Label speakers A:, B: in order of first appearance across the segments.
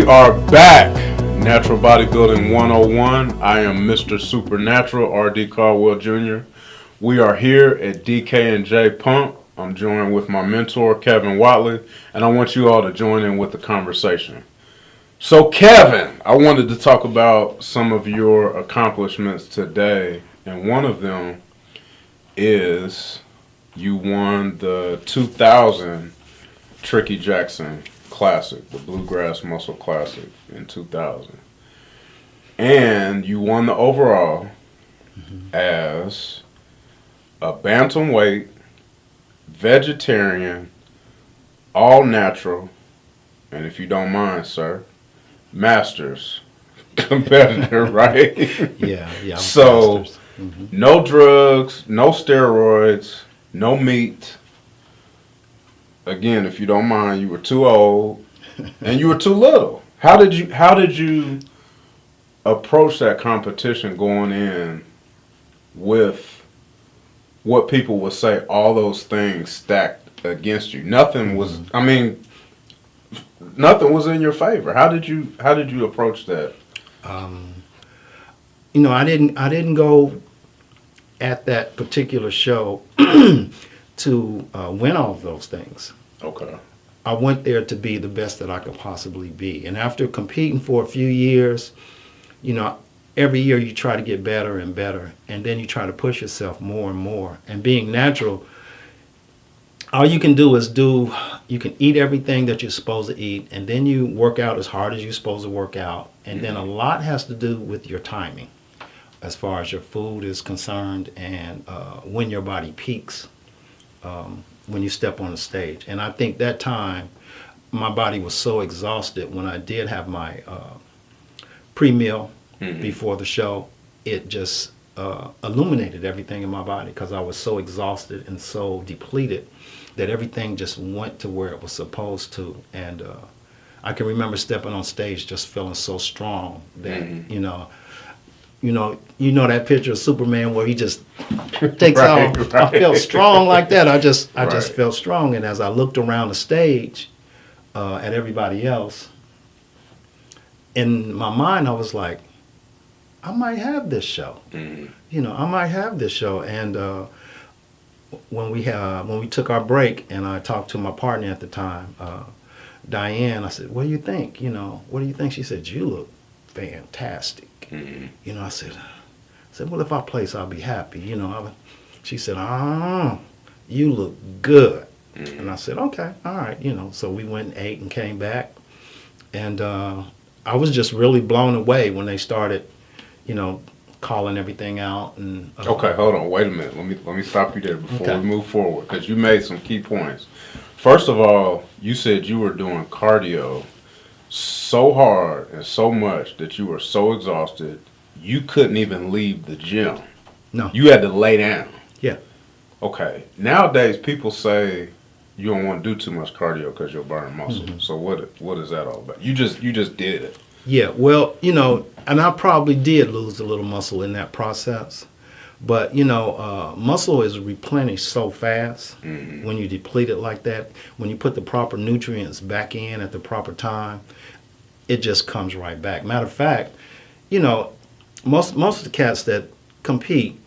A: are back. Natural Bodybuilding 101. I am Mr. Supernatural, R.D. Caldwell Jr. We are here at DK&J Pump. I'm joined with my mentor, Kevin Whatley, and I want you all to join in with the conversation. So, Kevin, I wanted to talk about some of your accomplishments today, and one of them is you won the 2000 Tricky Jackson Classic, the Bluegrass Muscle Classic in 2000. And you won the overall as a bantamweight, vegetarian, all natural, and if you don't mind, sir, masters competitor, right?
B: Yeah.
A: So, no drugs, no steroids, no meat. Again, if you don't mind, you were too old and you were too little. How did you approach that competition going in with what people would say all those things stacked against you? Nothing was nothing was in your favor. How did you approach that?
B: I didn't go at that particular show to win all of those things.
A: Okay.
B: I went there to be the best that I could possibly be. And after competing for a few years, every year you try to get better and better, and then you try to push yourself more and more. And being natural, all you can do is you can eat everything that you're supposed to eat, and then you work out as hard as you're supposed to work out. And then a lot has to do with your timing as far as your food is concerned and when your body peaks. When you step on the stage. And I think that time my body was so exhausted when I did have my pre-meal before the show, it just illuminated everything in my body because I was so exhausted and so depleted that everything just went to where it was supposed to. And I can remember stepping on stage just feeling so strong that, you know that picture of Superman where he just takes off. Right. I felt strong like that. I just felt strong. And as I looked around the stage at everybody else, in my mind I was like, I might have this show. I might have this show. And when we took our break and I talked to my partner at the time, Diane, I said, "What do you think? What do you think?" She said, "You look fantastic." I said, "Well, if I place, I'll be happy." She said, "You look good." And I said, "Okay, all right." So we went and ate and came back. And I was just really blown away when they started, calling everything out. And
A: okay, hold on, wait a minute. Let me stop you there before we move forward because you made some key points. First of all, you said you were doing cardio so hard and so much that you were so exhausted you couldn't even leave the gym.
B: No.
A: You had to lay down.
B: Yeah.
A: Okay. Nowadays people say you don't want to do too much cardio because you'll burn muscle. So what is that all about? You just did it.
B: Yeah. Well, and I probably did lose a little muscle in that process. But, muscle is replenished so fast when you deplete it like that. When you put the proper nutrients back in at the proper time, it just comes right back. Matter of fact, most of the cats that compete,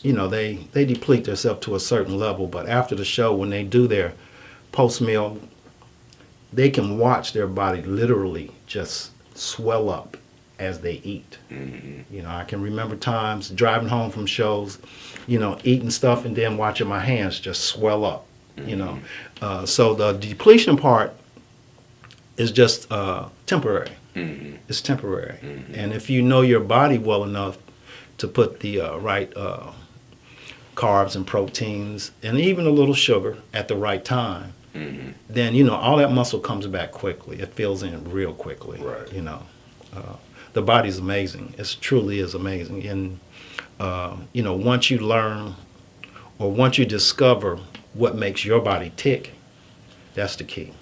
B: they deplete themselves to a certain level. But after the show, when they do their post-meal, they can watch their body literally just swell up as they eat. I can remember times driving home from shows, eating stuff and then watching my hands just swell up, So the depletion part is just temporary. It's temporary. And if you know your body well enough to put the right carbs and proteins and even a little sugar at the right time, then, all that muscle comes back quickly. It fills in real quickly,
A: right.
B: The body's amazing. It truly is amazing. And, once you learn or once you discover what makes your body tick, that's the key.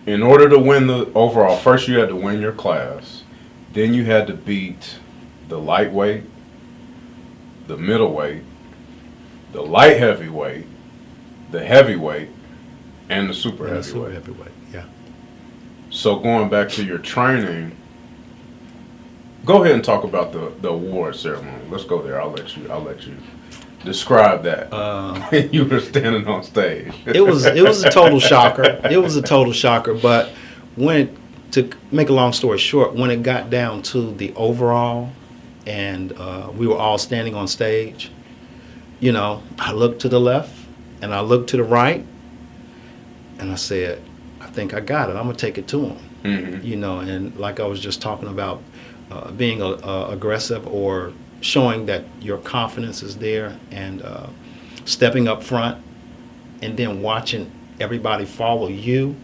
A: In order to win the overall, first you had to win your class. Then you had to beat the lightweight, the middleweight, the light heavyweight, the heavyweight, and the super heavyweight.
B: Yeah.
A: So going back to your training, go ahead and talk about the award ceremony. Let's go there. I'll let you describe that. You were standing on stage.
B: It was a total shocker. It was a total shocker. But to make a long story short, when it got down to the overall, and we were all standing on stage, you know, I looked to the left and I looked to the right, and I said, I think I got it. I'm gonna take it to him.
A: Mm-hmm.
B: You know, and like I was just talking about, being aggressive or showing that your confidence is there, and stepping up front, and then watching everybody follow you.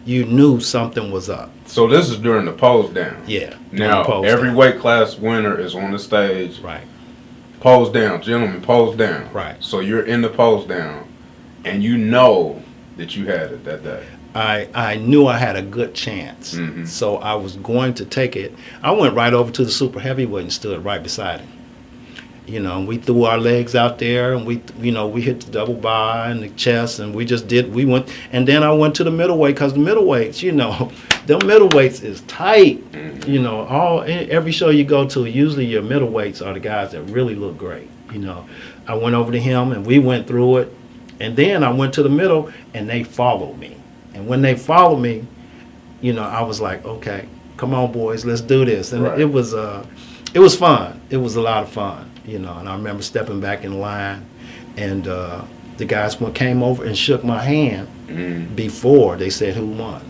B: You knew something was up.
A: So this is during the pose down.
B: Yeah.
A: Now every weight class winner is on the stage.
B: Right.
A: Pose down, gentlemen. Pose down.
B: Right.
A: So you're in the pose down, and you know that you had it that day.
B: I knew I had a good chance,
A: Mm-hmm.
B: so I was going to take it. I went right over to the super heavyweight and stood right beside him. You know, we threw our legs out there, and we hit the double bar and the chest, and we went, and then I went to the middleweight, because the middleweights, you know, them middleweights is tight.
A: Mm-hmm.
B: You know, every show you go to, usually your middleweights are the guys that really look great. You know, I went over to him, and we went through it, and then I went to the middle, and they followed me. And when they followed me, you know, I was like, okay, come on, boys, let's do this. And
A: Right.
B: it was fun. It was a lot of fun, you know. And I remember stepping back in line, and the guys came over and shook my hand before they said who won.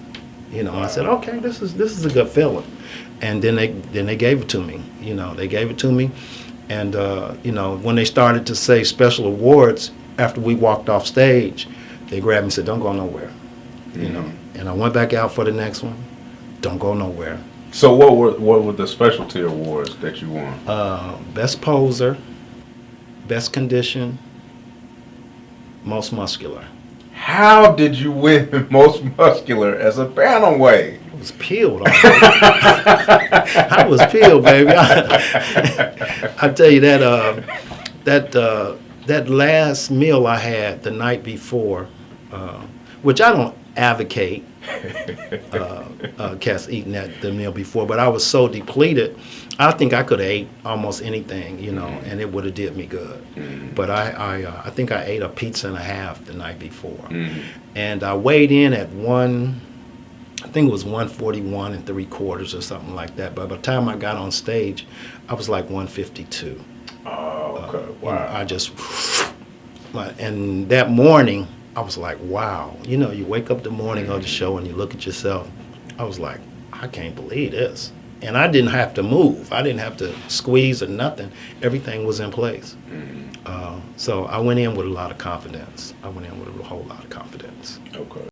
B: You know, and I said, okay, this is a good feeling. And then they gave it to me. You know, they gave it to me, and you know, when they started to say special awards after we walked off stage, they grabbed me and said, don't go nowhere. You know, and I went back out for the next one. Don't go nowhere.
A: So what were the specialty awards that you won?
B: Best poser, best condition, most muscular.
A: How did you win most muscular as a bantamweight?
B: I was peeled. I was peeled, baby. I tell you that last meal I had the night before, which I don't advocate cats eating the meal before, but I was so depleted, I think I could have ate almost anything, you know, and it would have did me good. But I think I ate a pizza and a half the night before, and I weighed in at I think it was 141 3/4 or something like that. But by the time I got on stage, I was like 152.
A: Oh, okay. Wow.
B: You know, and that morning, I was like, wow. You know, you wake up the morning of the show and you look at yourself. I was like, I can't believe this. And I didn't have to move. I didn't have to squeeze or nothing. Everything was in place. So I went in with a lot of confidence. I went in with a whole lot of confidence.
A: Okay.